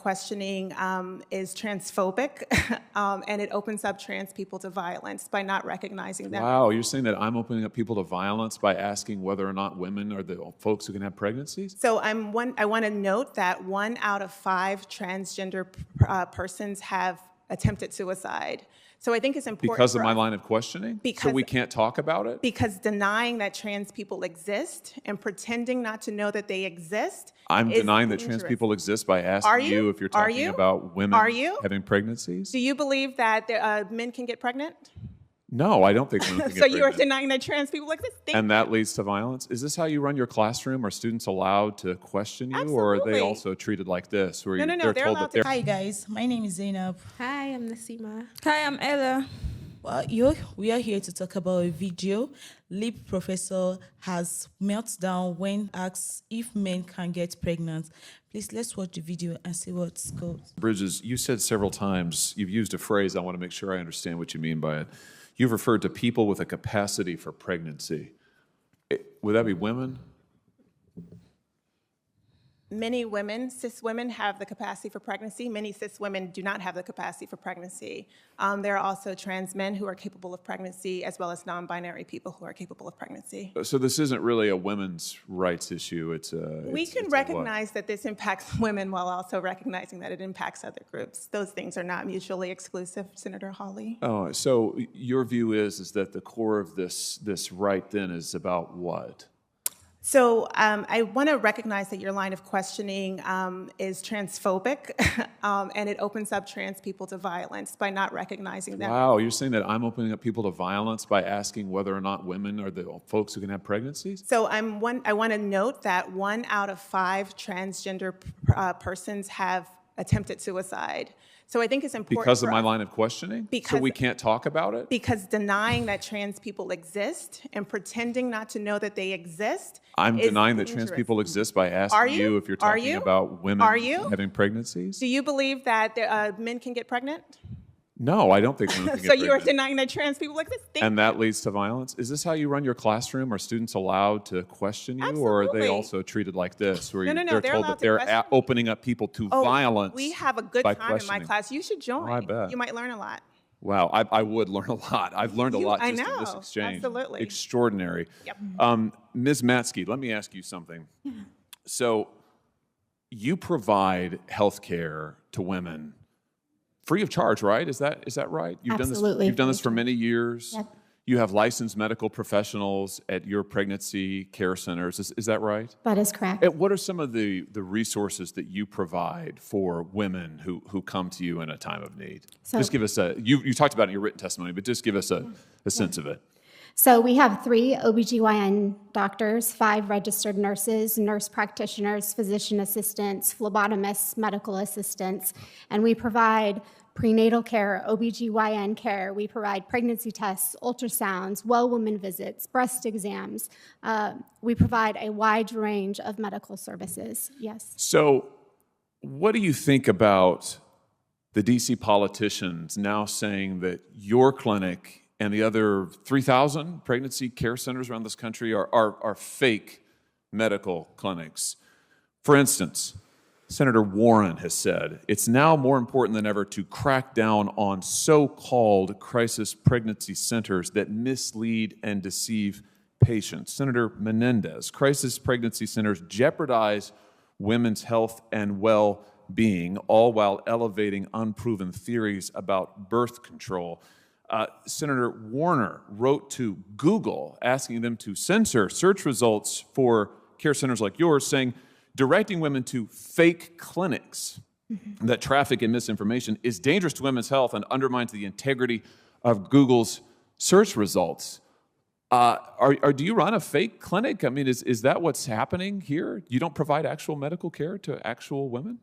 questioning is transphobic, and it opens up trans people to violence by not recognizing them. Wow, you're saying that I'm opening up people to violence by asking whether or not women are the folks who can have pregnancies? So I want to note that 1 out of 5 transgender persons have attempted suicide. So I think it's important because of my line of questioning? So we can't talk about it? Because denying that trans people exist and pretending not to know that they exist I'm is denying that dangerous. trans people exist by asking you if you're talking about women having pregnancies? Do you believe that men can get pregnant? No, I don't think women can get So pregnant. you are denying that trans people exist? And that leads to violence? Is this how you run your classroom? Are students allowed to question you? Absolutely. Or are they also treated like this? Where No, they're they're told allowed that to. Hi guys, my name is Zainab. Hi, I'm Nasima. Hi, I'm Ella. Well, we are here to talk about a video. Leap professor has meltdown when asked if men can get pregnant. Please, let's watch the video and see what goes. Bridges, you said several times, you've used a phrase, I want to make sure I understand what you mean by it. You've referred to people with a capacity for pregnancy. Would that be women? Many women, cis women, have the capacity for pregnancy. Many cis women do not have the capacity for pregnancy. There are also trans men who are capable of pregnancy, as well as non-binary people who are capable of pregnancy. So this isn't really a women's rights issue. We can recognize that this impacts women while also recognizing that it impacts other groups. Those things are not mutually exclusive, Senator Hawley. Oh, so your view is that the core of this right then is about what? So I want to recognize that your line of questioning is transphobic, and it opens up trans people to violence by not recognizing them. Wow, you're saying that I'm opening up people to violence by asking whether or not women are the folks who can have pregnancies? So I want to note that 1 out of 5 transgender persons have attempted suicide. So I think it's important because of my line of questioning? So we can't talk about it? Because denying that trans people exist and pretending not to know that they exist I'm is denying that dangerous. trans people exist by asking you if you're talking about women having pregnancies? Do you believe that men can get pregnant? No, I don't think women can get So pregnant. you are denying that trans people exist? And that leads to violence? Is this how you run your classroom? Are students allowed to question you? Absolutely. Or are they also treated like this, where No, they're told that they're opening up people to violence? We have a good by time in my questioning? class. You should join. Oh, I bet. You might learn a lot. Wow, I would learn a lot. I've learned a lot just in this exchange. Absolutely. Extraordinary. Yep. Ms. Matsky, let me ask you something. So you provide health care to women free of charge, right? Is that right? Absolutely. You've done this for many years. Yep. You have licensed medical professionals at your pregnancy care centers. Is that right? That is correct. What are some of the resources that you provide for women who come to you in a time of need? So, just give us you talked about it in your written testimony, but just give us a sense of it. So we have 3 OBGYN doctors, 5 registered nurses, nurse practitioners, physician assistants, phlebotomists, medical assistants, and we provide prenatal care, OBGYN care. We provide pregnancy tests, ultrasounds, well woman visits, breast exams. We provide a wide range of medical services, yes. So what do you think about the DC politicians now saying that your clinic and the other 3,000 pregnancy care centers around this country are fake medical clinics? For instance, Senator Warren has said, it's now more important than ever to crack down on so-called crisis pregnancy centers that mislead and deceive patients. Senator Menendez, crisis pregnancy centers jeopardize women's health and well-being, all while elevating unproven theories about birth control. Senator Warner wrote to Google asking them to censor search results for care centers like yours, saying, directing women to fake clinics that traffic in misinformation is dangerous to women's health and undermines the integrity of Google's search results. Do you run a fake clinic? I mean, is that what's happening here? You don't provide actual medical care to actual women?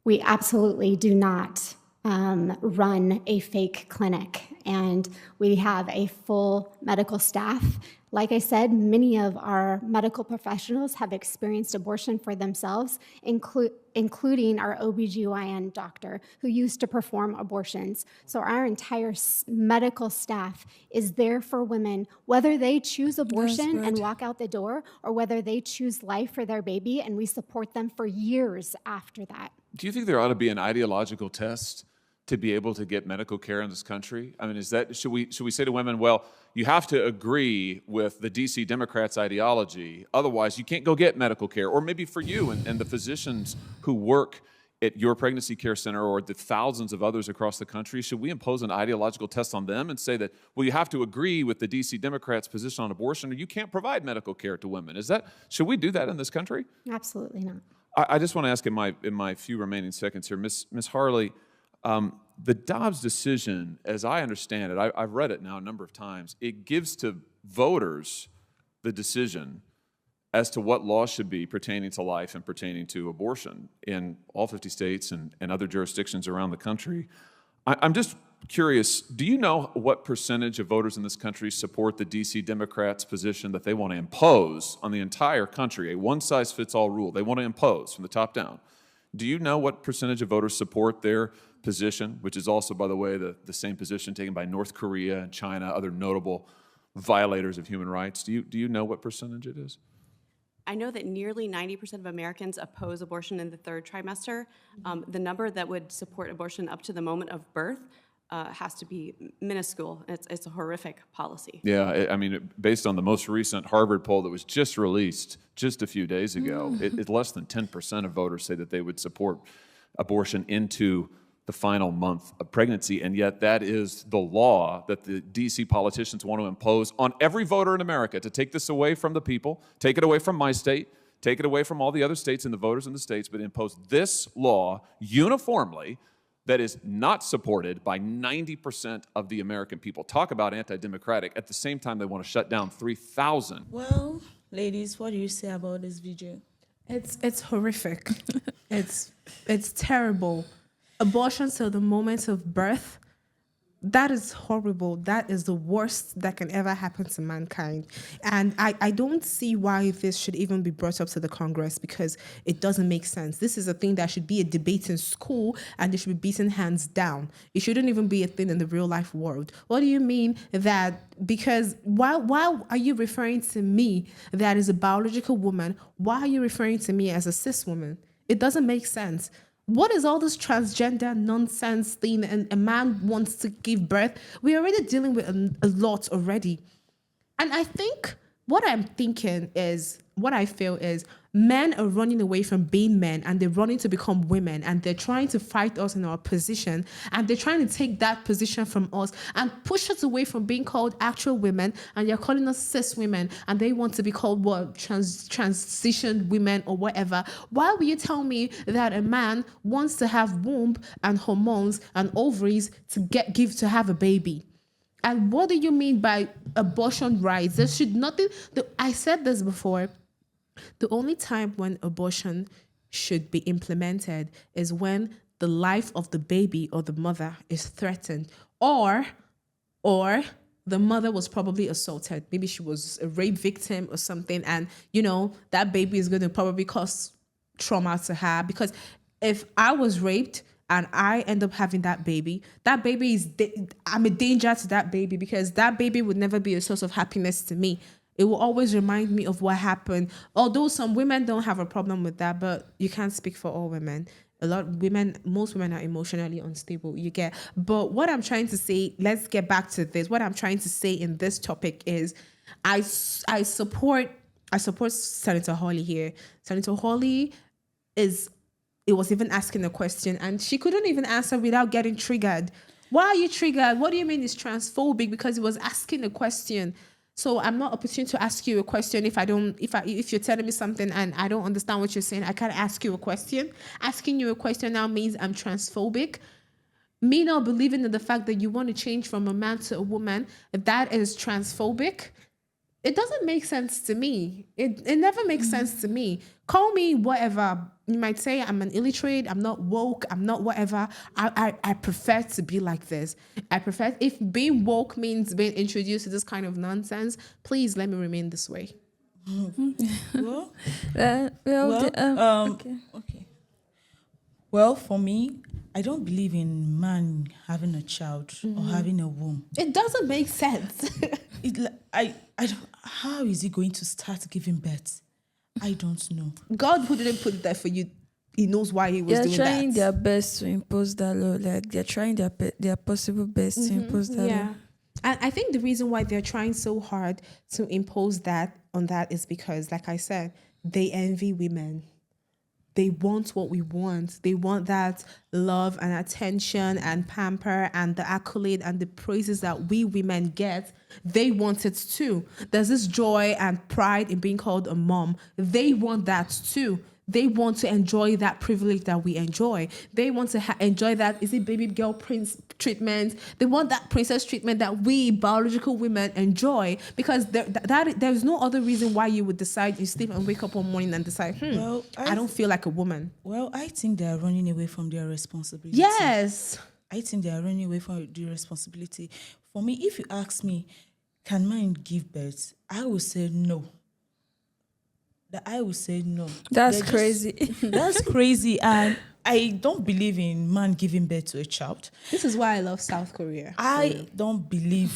We absolutely do not run a fake clinic, and we have a full medical staff. Like I said, many of our medical professionals have experienced abortion for themselves, including our OBGYN doctor who used to perform abortions. So our entire medical staff is there for women, whether they choose abortion and walk out the door or whether they choose life for their baby, and we support them for years after that. Do you think there ought to be an ideological test to be able to get medical care in this country? I mean, should we say to women, well, you have to agree with the DC Democrats' ideology, otherwise you can't go get medical care? Or maybe for you and the physicians who work at your pregnancy care center or the thousands of others across the country, should we impose an ideological test on them and say that, well, you have to agree with the DC Democrats' position on abortion or you can't provide medical care to women? Should we do that in this country? Absolutely not. I just want to ask in my few remaining seconds here, Ms. Harley, the Dobbs decision, as I understand it, I've read it now a number of times, it gives to voters the decision as to what laws should be pertaining to life and pertaining to abortion in all 50 states and other jurisdictions around the country. I'm just curious, do you know what percentage of voters in this country support the DC Democrats' position that they want to impose on the entire country, a one-size-fits-all rule they want to impose from the top down? Do you know what percentage of voters support their position, which is also, by the way, the same position taken by North Korea and China, other notable violators of human rights? Do you know what percentage it is? I know that nearly 90% of Americans oppose abortion in the third trimester. The number that would support abortion up to the moment of birth has to be minuscule. It's a horrific policy. Yeah, I mean, based on the most recent Harvard poll that was just released just a few days ago, it's less than 10% of voters say that they would support abortion into the final month of pregnancy, and yet that is the law that the DC politicians want to impose on every voter in America, to take this away from the people, take it away from my state, take it away from all the other states and the voters in the states, but impose this law uniformly that is not supported by 90% of the American people. Talk about anti-democratic. At the same time, they want to shut down 3,000. Well, ladies, what do you say about this video? It's horrific. it's terrible. Abortion till the moment of birth, that is horrible. That is the worst that can ever happen to mankind. And I don't see why this should even be brought up to the Congress, because it doesn't make sense. This is a thing that should be a debate in school and it should be beaten hands down. It shouldn't even be a thing in the real life world. What do you mean that, because why are you referring to me that is a biological woman? Why are you referring to me as a cis woman? It doesn't make sense. What is all this transgender nonsense thing? And a man wants to give birth. We're already dealing with a lot already. And I think what I feel is men are running away from being men and they're running to become women, and they're trying to fight us in our position, and they're trying to take that position from us and push us away from being called actual women, and they're calling us cis women, and they want to be called what, transitioned women or whatever. Why will you tell me that a man wants to have womb and hormones and ovaries to have a baby? And what do you mean by abortion rights? There should nothing. I said this before. The only time when abortion should be implemented is when the life of the baby or the mother is threatened, or the mother was probably assaulted. Maybe she was a rape victim or something, and that baby is going to probably cause trauma to her. Because if I was raped and I end up having that baby I'm a danger to that baby, because that baby would never be a source of happiness to me. It will always remind me of what happened. Although some women don't have a problem with that, but you can't speak for all women. Most women are emotionally unstable, you get. But what I'm trying to say, let's get back to this. What I'm trying to say in this topic is I support Senator Hawley here. Senator Hawley it was even asking a question and she couldn't even answer without getting triggered. Why are you triggered? What do you mean it's transphobic? Because he was asking a question. So I'm not opportune to ask you a question if you're telling me something and I don't understand what you're saying. I can't ask you a question. Asking you a question now means I'm transphobic. Me not believing in the fact that you want to change from a man to a woman, that is transphobic. It doesn't make sense to me. It never makes sense to me. Call me whatever. You might say I'm an illiterate, I'm not woke, I'm not whatever. I prefer to be like this. If being woke means being introduced to this kind of nonsense, please let me remain this way. Okay. Well, for me, I don't believe in man having a child or having a womb. It doesn't make sense. How is he going to start giving birth? I don't know. God didn't put it there for you. he knows why he was They're doing trying that. their best to impose that law. Like they're trying their possible best to impose that law. And I think the reason why they're trying so hard to impose that on that is because, like I said, they envy women. They want what we want. They want that love and attention and pamper and the accolade and the praises that we women get. They want it too. There's this joy and pride in being called a mom. They want that too. They want to enjoy that privilege that we enjoy. They want to enjoy that, is it baby girl prince treatment? They want that princess treatment that we biological women enjoy, because there's no other reason why you would decide, you sleep and wake up one morning and decide, Well, I don't feel like a woman. Well, I think they are running away from their responsibility. Yes. I think they are running away from the responsibility. For me, if you ask me, can man give birth? I will say no. I will say no. That's They're crazy. That's crazy. And I don't believe in man giving birth to a child. This is why I love South Korea. I don't believe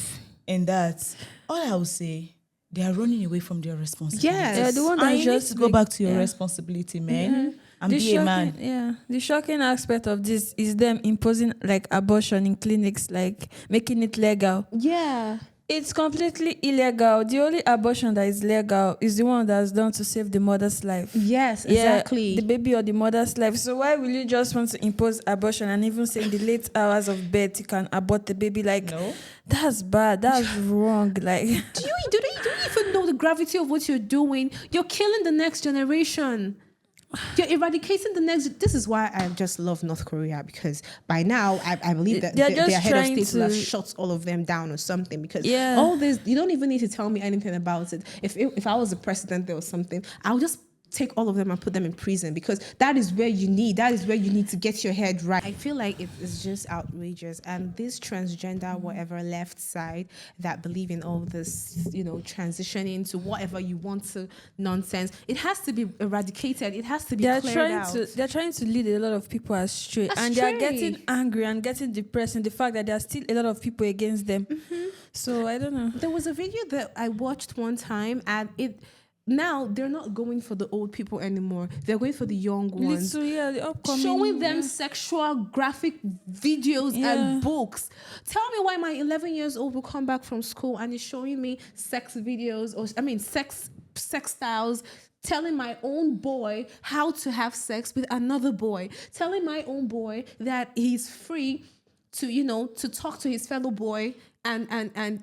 in that. All I will say, they are running away from their responsibility. Yes. Yeah, the one And that you just need to go back to your responsibility, man, and be a man. Yeah, the shocking aspect of this is them imposing like abortion in clinics, like making it legal. Yeah. It's completely illegal. The only abortion that is legal is the one that's done to save the mother's life. Yes, Yeah, exactly. the baby or the mother's life. So why will you just want to impose abortion and even say in the late hours of birth you can abort the baby? Like, No. that's bad. That's wrong. Like, Do you even know the gravity of what you're doing? You're killing the next generation. You're eradicating the next. This is why I just love North Korea, because by now I believe that They're their just head of trying state will have to- shut all of them down or something. Because Yeah. all this, you don't even need to tell me anything about it. If I was the president there or something, I'll just take all of them and put them in prison, because that is where you need to get your head right. I feel like it is just outrageous, and this transgender whatever left side that believe in all this, transitioning to whatever you want to nonsense, it has to be eradicated. It has to be cleared out. they're trying to lead a lot of people astray, and they're getting angry and getting depressed in the fact that there are still a lot of people against them. So I don't know. There was a video that I watched one time, and now they're not going for the old people anymore. They're going for the young ones. The upcoming, Showing them sexual graphic videos and books. Tell me why my 11 years old will come back from school and is showing me sex videos, sex styles, telling my own boy how to have sex with another boy, telling my own boy that he's free to talk to his fellow boy, and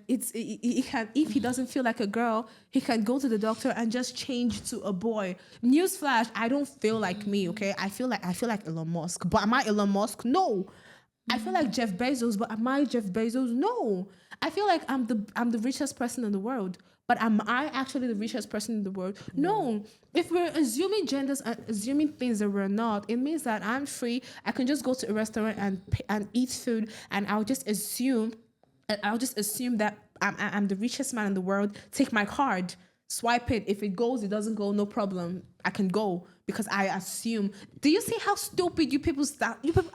he can, if he doesn't feel like a girl, he can go to the doctor and just change to a boy. Newsflash, I don't feel like me, okay? I feel like Elon Musk, but am I Elon Musk? No. I feel like Jeff Bezos, but am I Jeff Bezos? No. I feel like I'm the richest person in the world, but am I actually the richest person in the world? No. If we're assuming genders and assuming things that we're not, it means that I'm free. I can just go to a restaurant and eat food, and I'll just assume that I'm the richest man in the world. Take my card, swipe it. If it goes, it doesn't go, no problem. I can go because I assume. Do you see how stupid you people start? You people.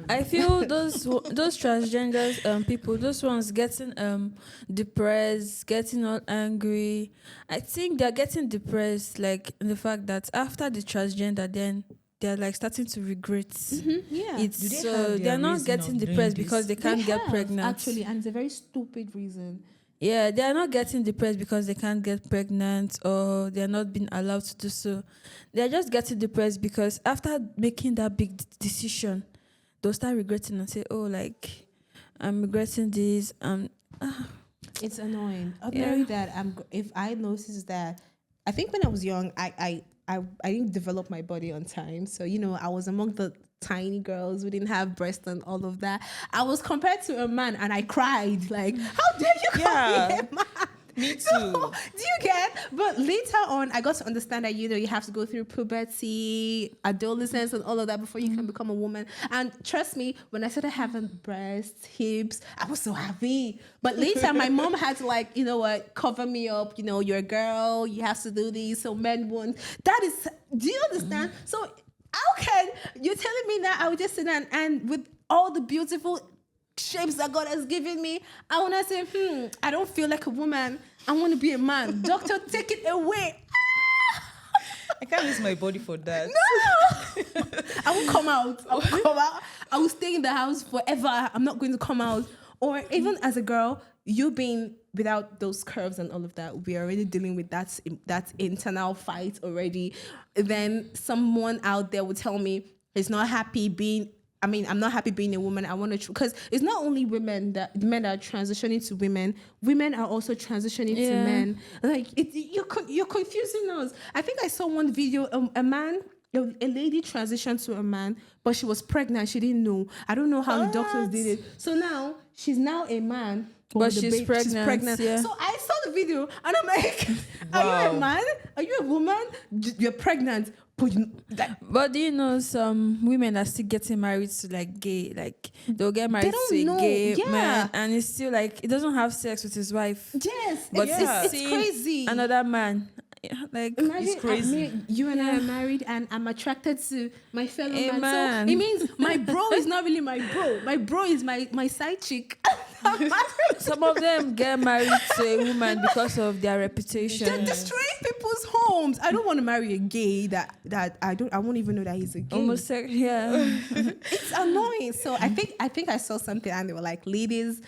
I feel those transgenders people, those ones getting depressed, getting all angry. I think they're getting depressed, like in the fact that after the transgender, then they're like starting to regret. Yeah. It's Do they so have their they're not reason getting of doing depressed this? because they can't get pregnant. Actually, and it's a very stupid reason. Yeah, they are not getting depressed because they can't get pregnant or they're not being allowed to do so. They're just getting depressed because after making that big decision, they'll start regretting and say, "Oh, like I'm regretting this." It's annoying. Ordinary that if I notice that, I think when I was young, I didn't develop my body on time. So, I was among the tiny girls who didn't have breasts and all of that. I was compared to a man and I cried. Like, how dare you call me a man? Me too. So, do you get? But later on, I got to understand that, you have to go through puberty, adolescence, and all of that before you can become a woman. And trust me, when I started having breasts, hips, I was so happy. But later, my mom had to, cover me up. You're a girl, you have to do these, so men won't. That is, do you understand? So, how can you're telling me that I would just sit down and with all the beautiful shapes that God has given me, I want to say, I don't feel like a woman. I want to be a man. Doctor, take it away. I can't use my body for that. I will come out. I will come out. I will stay in the house forever. I'm not going to come out. Or even as a girl, you being without those curves and all of that, we are already dealing with that internal fight already. Then someone out there will tell me he's not happy being. I mean, I'm not happy being a woman. I want to, because it's not only men that are transitioning to women. Women are also transitioning to men. Like you're confusing us. I think I saw one video. A lady transitioned to a man, but she was pregnant. She didn't know. I don't know how the doctors did it. So now she's now a man. But she's pregnant. Yeah. So I saw the video and I'm like, are you a man? Are you a woman? You're pregnant. But do you know some women are still getting married to like gay, like they'll get married to a gay man, and it's still like he doesn't have sex with his wife. Yes, but it's crazy. Another man, like imagine it's crazy. You and I are married, and I'm attracted to my fellow man. So it means my bro is not really my bro. My bro is my side chick. Some of them get married to a woman because of their reputation. They're destroying people's homes. I don't want to marry a gay that I won't even know that he's a gay. Almost, yeah. It's annoying. So I think I saw something and they were like, ladies,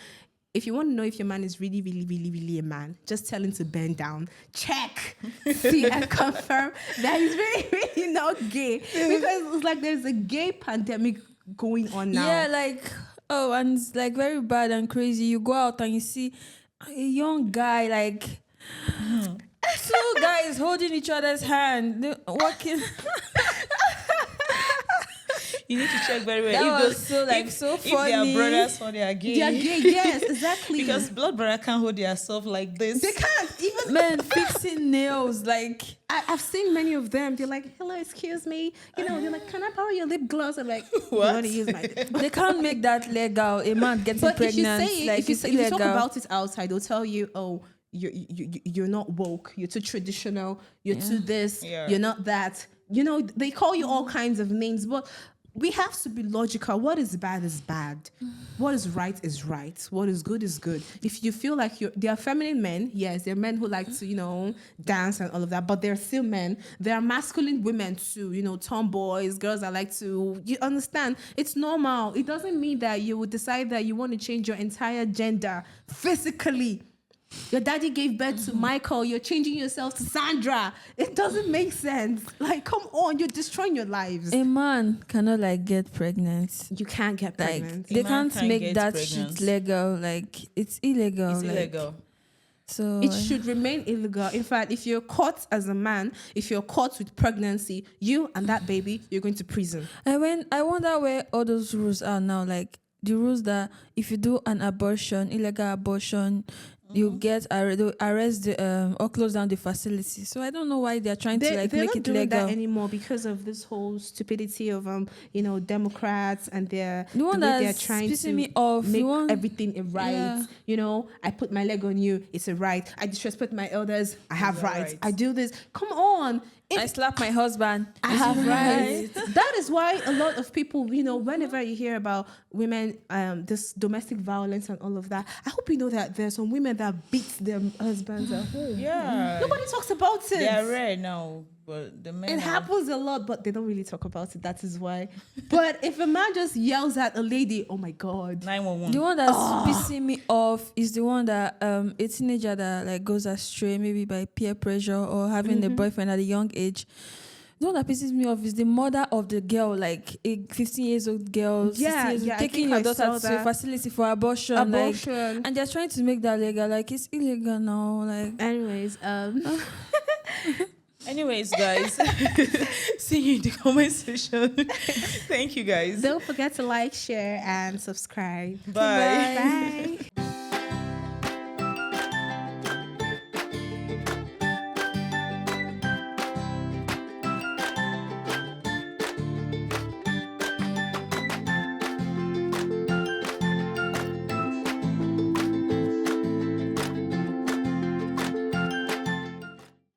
if you want to know if your man is really, really, really, really a man, just tell him to bend down, check, see, and confirm that he's really, really not gay. Because it's like there's a gay pandemic going on now. Yeah, like, and it's like very bad and crazy. You go out and you see a young guy, like, two guys holding each other's hand, walking. You need to check very well. That if was so if funny. If they are brothers or they are gay. They are gay, yes, exactly. Because blood brother can't hold themselves like this. They can't even. Men fixing nails, like I've seen many of them. They're like, "Hello, excuse me." You know, they're like, "Can I borrow your lip gloss?" I'm like, "You want to use my?" They can't make that legal. A man getting But pregnant, if you talk about it outside, they'll tell you, "Oh, you're not woke. You're too traditional. You're too this. Yeah. You're not that." You know, they call you all kinds of names, but we have to be logical. What is bad is bad. What is right. What is good is good. If you feel like they are feminine men, yes, they're men who like to, dance and all of that, but they're still men. There are masculine women too, tomboys, girls that like to, you understand? It's normal. It doesn't mean that you would decide that you want to change your entire gender physically. Your daddy gave birth to Michael. You're changing yourself to Sandra. It doesn't make sense. Like, come on, you're destroying your lives. A man cannot get pregnant. You can't get pregnant. They can't make get that pregnant. shit legal. Like it's illegal. It's illegal. So It should remain illegal. In fact, if you're caught as a man, if you're caught with pregnancy, you and that baby, you're going to prison. I wonder where all those rules are now. Like the rules that if you do an abortion, illegal abortion, you get arrest or close down the facility. So I don't know why they're trying to They're make not it doing legal that anymore because of this whole stupidity of Democrats and The one the way they're that's trying pissing to me off, make the one- everything a right. Yeah. I put my leg on you, it's a right. I disrespect my elders, I have a rights. right. I do this. Come on. I slap my husband. I have rights. That is why a lot of people, whenever you hear about women, this domestic violence and all of that, I hope you know that there's some women that beat their husbands at home. Yeah. Nobody talks about it. They are rare now, but the men It happens a lot, but they don't really talk about it. That is why. But if a man just yells at a lady, oh my God. 911. The one that's pissing me off is the one that a teenager that goes astray, maybe by peer pressure or having a boyfriend at a young age. The one that pisses me off is the mother of the girl, like a 15 years old girl, 16 years old, I taking think your I daughter saw to a that. facility for abortion. And they're trying to make that legal. Like it's illegal now. Like Anyways, Anyways, guys, see you in the comment section. Thank you, guys. don't forget to like, share, and subscribe. Bye. Bye.